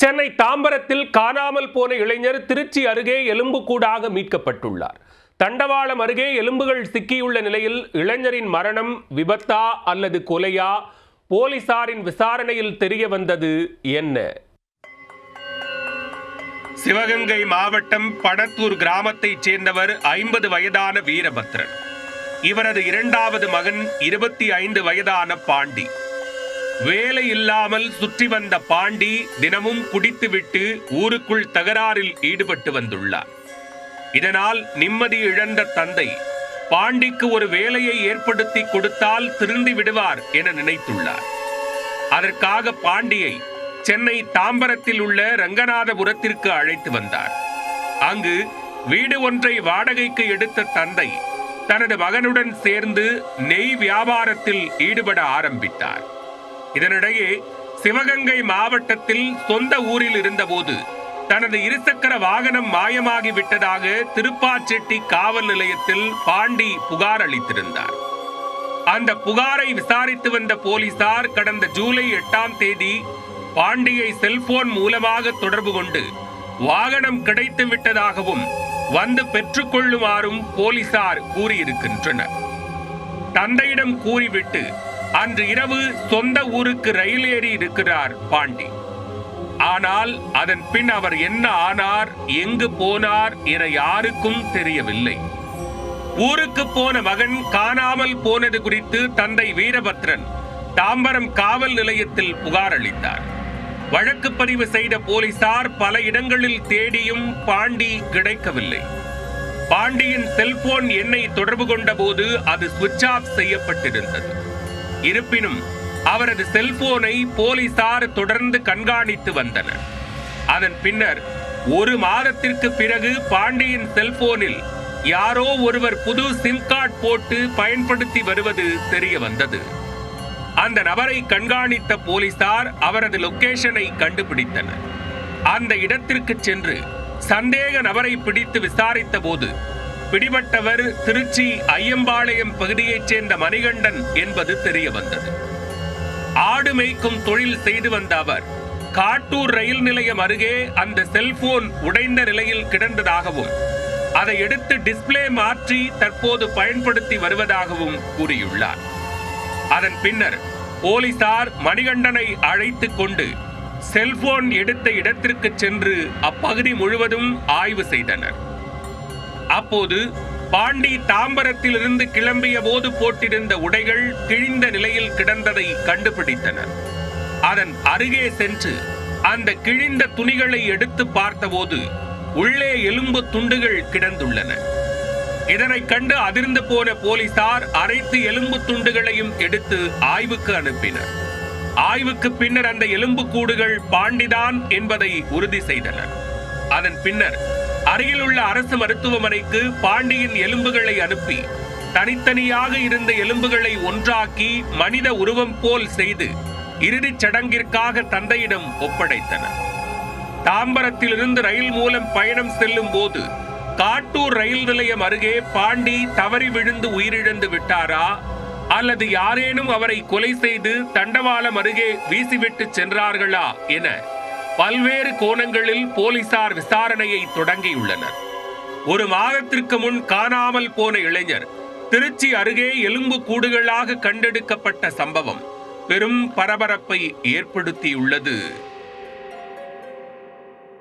சென்னை தாம்பரத்தில் காணாமல் போன இளைஞர் திருச்சி அருகே எலும்புக்கூடாக மீட்கப்பட்டுள்ளார். தண்டவாளம் அருகே எலும்புகள் சிக்கியுள்ள நிலையில் இளைஞரின் மரணம் விபத்தா அல்லது கொலையா? போலீசாரின் விசாரணையில் தெரிய வந்தது என்ன? சிவகங்கை மாவட்டம் படத்தூர் கிராமத்தைச் சேர்ந்தவர் 50 வயதான வீரபத்ரன். இவரது இரண்டாவது மகன் 25 வயதான பாண்டி. வேலை இல்லாமல் சுற்றி வந்த பாண்டி தினமும் குடித்துவிட்டு ஊருக்குள் தகராறில் ஈடுபட்டு வந்துள்ளார். இதனால் நிம்மதி இழந்த தந்தை பாண்டிக்கு ஒரு வேலையை ஏற்படுத்தி கொடுத்தால் திருந்தி விடுவார் என நினைத்துள்ளார். அதற்காக பாண்டியை சென்னை தாம்பரத்தில் உள்ள ரங்கநாதபுரத்திற்கு அழைத்து வந்தார். அங்கு வீடு ஒன்றை வாடகைக்கு எடுத்த தந்தை தனது மகனுடன் சேர்ந்து நெய் வியாபாரத்தில் ஈடுபட ஆரம்பித்தார். இதனிடையே சிவகங்கை மாவட்டத்தில் சொந்த ஊரில் இருந்தபோது தனது இருசக்கர வாகனம் மாயமாகி விட்டதாக திருப்பாச்செட்டி காவல் நிலையத்தில் பாண்டி புகார் அளித்திருந்தார். அந்த புகாரை விசாரித்து வந்த போலீசார் கடந்த ஜூலை 8ஆம் தேதி பாண்டியை செல்போன் மூலமாக தொடர்பு கொண்டு வாகனம் கிடைத்து விட்டதாகவும் வந்து பெற்றுக்கொள்ளுமாறும் போலீசார் கூறியிருக்கின்றனர். தந்தையிடம் கூறிவிட்டு அன்று இரவு சொந்த ஊருக்கு ரயில் ஏறி இருக்கிறார் பாண்டி. ஆனால் அதன் பின் அவர் என்ன ஆனார், எங்கு போனார் என யாருக்கும் தெரியவில்லை. ஊருக்கு போன மகன் காணாமல் போனது குறித்து தந்தை வீரபத்ரன் தாம்பரம் காவல் நிலையத்தில் புகார் அளித்தார். வழக்கு பதிவு செய்த போலீசார் பல இடங்களில் தேடியும் பாண்டி கிடைக்கவில்லை. பாண்டியின் செல்போன் எண்ணை தொடர்பு கொண்ட போது அது சுவிட்ச் ஆஃப் செய்யப்பட்டிருந்தது. இருப்பினும் அவரது செல்போனை போலீசார் தொடர்ந்து கண்காணித்து வந்தனர். அதன் பின்னர் ஒரு மாதத்திற்கு பிறகு பாண்டியின் செல்போனில் யாரோ ஒருவர் புது சிம் கார்டு போட்டு பயன்படுத்தி வருவது தெரிய வந்தது. அந்த நபரை கண்காணித்த போலீசார் அவரது லொகேஷனை கண்டுபிடித்தனர். அந்த இடத்திற்கு சென்று சந்தேக நபரை பிடித்து விசாரித்த போது பிடிபட்டவர் திருச்சி ஐயம்பாளையம் பகுதியைச் சேர்ந்த மணிகண்டன் என்பது தெரிய வந்தது. ஆடு மேய்க்கும் தொழில் செய்து வந்த அவர் காட்டூர் ரயில் நிலையம் அருகே அந்த செல்போன் உடைந்த நிலையில் கிடந்ததாகவும் அதை எடுத்து டிஸ்பிளே மாற்றி தற்போது பயன்படுத்தி வருவதாகவும் கூறியுள்ளார். அதன் பின்னர் போலீசார் மணிகண்டனை அழைத்து கொண்டு செல்போன் எடுத்த இடத்திற்கு சென்று அப்பகுதி முழுவதும் ஆய்வு செய்தனர். அப்போது பாண்டி தாம்பரத்தில் இருந்து கிளம்பிய போது போட்டிருந்த உடைகள் கிழிந்த நிலையில் கிடந்ததை கண்டுபிடித்தனர். அதன் அருகே சென்று அந்த கிழிந்த துணிகளை எடுத்து பார்த்தபோது உள்ளே எலும்பு துண்டுகள் கிடந்துள்ளன. இதனை கண்டு அதிர்ந்து போன போலீசார் அனைத்து எலும்பு துண்டுகளையும் எடுத்து ஆய்வுக்கு அனுப்பினர். ஆய்வுக்கு பின்னர் அந்த எலும்பு கூடுகள் பாண்டிதான் என்பதை உறுதி செய்தனர். அதன் பின்னர் அருகில் உள்ள அரசு மருத்துவமனைக்கு பாண்டியின் எலும்புகளை அனுப்பி தனித்தனியாக இருந்த எலும்புகளை ஒன்றாக்கி மனித உருவம் போல் செய்து இறுதிச் சடங்கிற்காக தந்தையிடம் ஒப்படைத்தனர். தாம்பரத்திலிருந்து ரயில் மூலம் பயணம் செல்லும் போது காட்டூர் ரயில் நிலையம் அருகே பாண்டி தவறி விழுந்து உயிரிழந்து விட்டாரா அல்லது யாரேனும் அவரை கொலை செய்து தண்டவாளம் அருகே வீசிவிட்டு சென்றார்களா என பல்வேறு கோணங்களில் போலீசார் விசாரணையை தொடங்கியுள்ளனர். ஒரு மாதத்திற்கு முன் காணாமல் போன இளைஞர் திருச்சி அருகே எலும்பு கூடுகளாக கண்டெடுக்கப்பட்ட சம்பவம் பெரும் பரபரப்பை ஏற்படுத்தியுள்ளது.